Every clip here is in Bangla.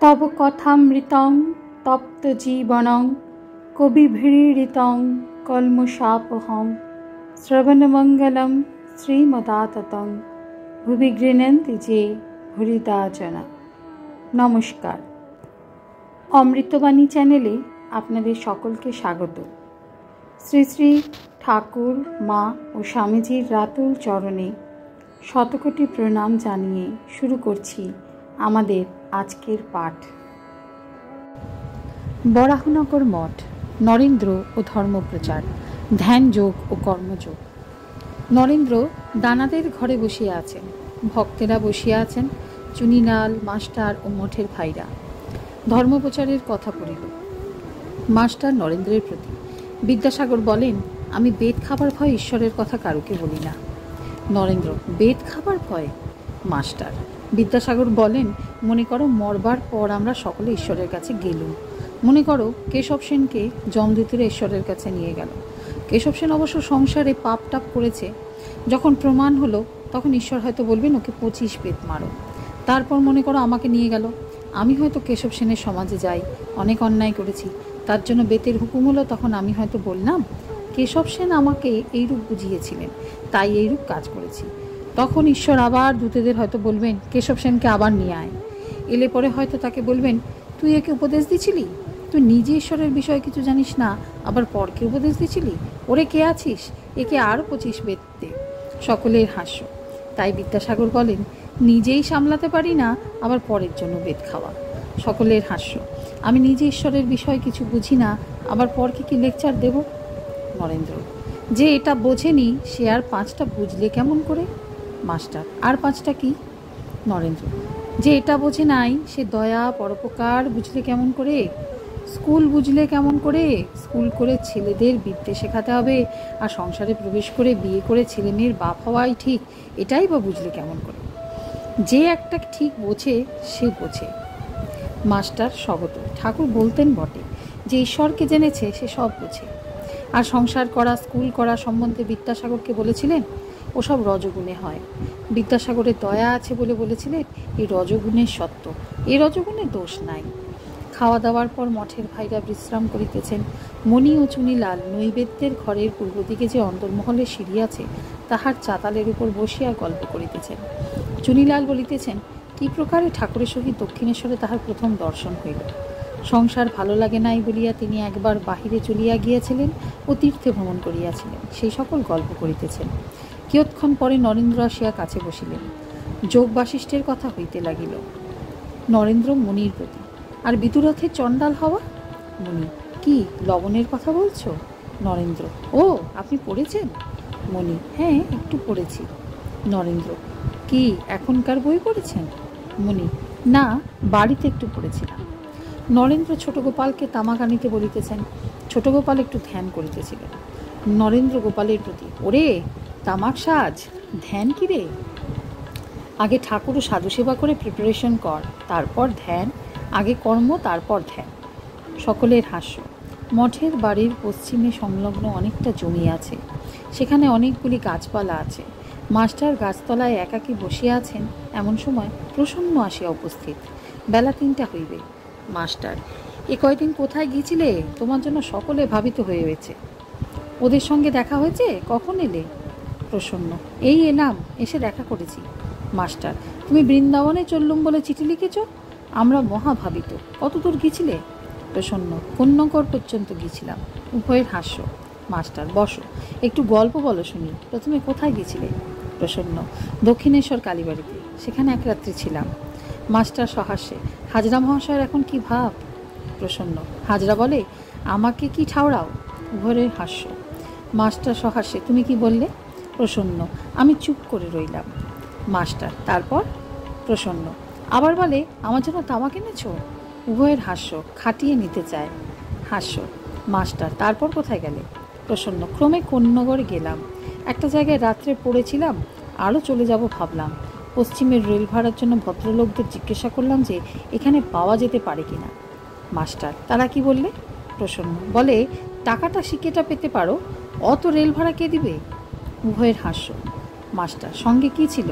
তব কথামৃতং তপ্ত জীবনং কবিভিড়িতং কলমশাপহং শ্রবণমঙ্গলম শ্রীমদাততং ভুবি গৃহন্তি যে হরিদা জনা। নমস্কার, অমৃতবাণী চ্যানেলে আপনাদের সকলকে স্বাগত। শ্রী শ্রী ঠাকুর, মা ও স্বামীজির রাতুল চরণে শতকোটি প্রণাম জানিয়ে শুরু করছি আমাদের আজকের পাঠ। বরাহনগর মঠ, নরেন্দ্র ও ধর্মপ্রচার, ধ্যান যোগ ও কর্মযোগ। নরেন্দ্র দানাদের ঘরে বসিয়া আছেন, ভক্তেরা বসিয়া আছেন, চুনিলাল মাস্টার ও মঠের ভাইরা। ধর্মপ্রচারের কথা পড়িল। মাস্টার নরেন্দ্রের প্রতি। বিদ্যাসাগর বলেন, আমি বেদ খাবার ভয় ঈশ্বরের কথা কারুকে বলি না। নরেন্দ্র, বেদ খাবার ভয়? মাস্টার। বিদ্যাসাগর বলেন, মনে করো মরবার পর আমরা সকলে ঈশ্বরের কাছে গেলুম। মনে করো কেশব সেনকে যমদূতেরা ঈশ্বরের কাছে নিয়ে গেল। কেশব সেন অবশ্য সংসারে পাপ টাপ করেছে। যখন প্রমাণ হলো তখন ঈশ্বর হয়তো বলবেন ওকে 25 বেত মারো। তারপর মনে করো আমাকে নিয়ে গেল। আমি হয়তো কেশব সেনের সমাজে যাই, অনেক অন্যায় করেছি, তার জন্য বেতের হুকুম হলো। তখন আমি হয়তো বললাম কেশব সেন আমাকে এইরূপ বুঝিয়েছিলেন, তাই এইরূপ কাজ করেছি। তখন ঈশ্বর আবার দূতেদের হয়তো বলবেন কেশব সেনকে আবার নিয়ে আয়। এলে পরে হয়তো তাকে বলবেন, তুই একে উপদেশ দিছিলি? তুই নিজে ঈশ্বরের বিষয়ে কিছু জানিস না, আবার পরকে উপদেশ দিছিলি? ওরে কে আছিস, একে আরও 25 বেত দে। সকলের হাস্য। তাই বিদ্যাসাগর বলেন, নিজেই সামলাতে পারি না, আবার পরের জন্য বেত খাওয়া। সকলের হাস্য। আমি নিজে ঈশ্বরের বিষয়ে কিছু বুঝি না, আবার পরকে কি লেকচার দেব? নরেন্দ্র, যে এটা বোঝেনি সে আর 5টা বুঝলে কেমন করে? মাস্টার, আর 5টা কি? নরেন্দ্র, যে এটা বোঝে নাই সে দয়া পরোপকার বুঝলে কেমন করে? স্কুল বুঝলে কেমন করে? স্কুল করে ছেলেদের বিদ্যে শেখাতে হবে, আর সংসারে প্রবেশ করে বিয়ে করে ছেলে মেয়ের বাপ হওয়াই ঠিক, এটাই বা বুঝলে কেমন করে? যে একটা ঠিক বোঝে সে বোঝে। মাস্টার স্বগত। ঠাকুর বলতেন বটে যে ঈশ্বরকে জেনেছে সে সব বোঝে। আর সংসার করা, স্কুল করা সম্বন্ধে বিদ্যাসাগরকে বলেছিলেন ওসব রজগুণে হয়। বিদ্যাসাগরের দয়া আছে বলে বলেছিলেন এই রজগুণের সত্য, এই রজগুণের দোষ নাই। খাওয়া দাওয়ার পর মঠের ভাইরা বিশ্রাম করিতেছেন। মণি ও চুনিলাল নৈবেদ্যের ঘরের পূর্ব দিকে যে অন্তর্মহলের সিঁড়ি আছে তাহার চাতালের উপর বসিয়া গল্প করিতেছেন। চুনিলাল বলিতেছেন, কি প্রকারে ঠাকুরের সহিত দক্ষিণেশ্বরে তাহার প্রথম দর্শন হইল। সংসার ভালো লাগে নাই বলিয়া তিনি একবার বাহিরে চলিয়া গিয়াছিলেন ও তীর্থে ভ্রমণ করিয়াছিলেন, সেই সকল গল্প করিতেছেন। কিয়ৎক্ষণ পরে নরেন্দ্র আসিয়া কাছে বসিলেন। যোগ বাশিষ্ঠের কথা হইতে লাগিল। নরেন্দ্র মণির প্রতি। আর বিদুরথের চণ্ডাল হওয়া? মণি, কি লবণের কথা বলছো? নরেন্দ্র, ও আপনি পড়েছেন? মণি, হ্যাঁ একটু পড়েছি। নরেন্দ্র, কি এখনকার বই পড়েছেন? মণি, না, বাড়িতে একটু পড়েছিলাম। নরেন্দ্র ছোট গোপালকে তামাক আনিতে বলিতেছেন। ছোট গোপাল একটু ধ্যান করিতেছিলেন। নরেন্দ্র গোপালের প্রতি, ওরে তামাক সাজ, ধ্যান কি রে? আগে ঠাকুর ও সাধু সেবা করে প্রিপারেশন কর, তারপর ধ্যান। আগে কর্ম, তারপর ধ্যান। সকলের হাস্য। মঠের বাড়ির পশ্চিমে সংলগ্ন অনেকটা জমি আছে, সেখানে অনেকগুলি গাছপালা আছে। মাস্টার গাছতলায় একাকী বসিয়া আছেন। এমন সময় প্রসন্ন আসিয়া উপস্থিত। বেলা 3টা হইবে। মাস্টার, এ কয়দিন কোথায় গিয়েছিলে? তোমার জন্য সকলে ভাবিত হয়ে হয়েছে। ওদের সঙ্গে দেখা হয়েছে? কখন এলে? প্রসন্ন, এই এলাম, এসে দেখা করেছি। মাস্টার, তুমি বৃন্দাবনে চললুম বলে চিঠি লিখেছ? আমরা মহা ভাবিত। কত দূর গিয়েছিলে? প্রসন্ন, কন্যাকর পর্যন্ত গিয়েছিলাম। উভয়ের হাস্য। মাস্টার, বসো, একটু গল্প বলো শুনি। প্রথমে কোথায় গিয়েছিলে? প্রসন্ন, দক্ষিণেশ্বর কালীবাড়িতে, সেখানে এক রাত্রি ছিলাম। মাস্টার সহাস্যে, হাজরা মহাশয়ের এখন কি ভাব? প্রসন্ন, হাজরা বলে আমাকে কি ঠাওরাও? উভয়ের হাস্য। মাস্টার সহাস্যে, তুমি কি বললে? প্রসন্ন, আমি চুপ করে রইলাম। মাস্টার, তারপর? প্রসন্ন, আবার বলে আমার জন্য তামাক এনেছ? উভয়ের হাস্য। খাটিয়ে নিতে চায়। হাস্য। মাস্টার, তারপর কোথায় গেলে? প্রসন্ন, ক্রমে কোন্নগর গেলাম। একটা জায়গায় রাত্রে পড়েছিলাম, আরও চলে যাব ভাবলাম। পশ্চিমের রেল ভাড়ার জন্য ভদ্রলোকদের জিজ্ঞাসা করলাম যে এখানে পাওয়া যেতে পারে কিনা। মাস্টার, তারা কি বললে? প্রসন্ন, বলে টাকাটা সিকেটা পেতে পারো, অত রেল ভাড়া কে দিবে? উভয়ের হাস্য। মাস্টার, সঙ্গে কি ছিল?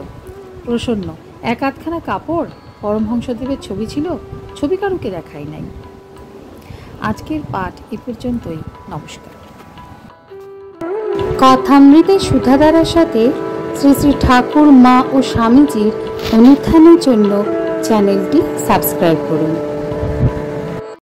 প্রসন্ন, 1-8খানা কাপড়, পরমহংসদেবের ছবি ছিল, ছবি কারুকে দেখাই নাই। আজকের পাঠ এ পর্যন্তই। নমস্কার। কথামৃতের সুধাধারার সাথে শ্রী শ্রী ঠাকুর, মা ও স্বামীজির অনুধ্যানের জন্য চ্যানেলটি সাবস্ক্রাইব করুন।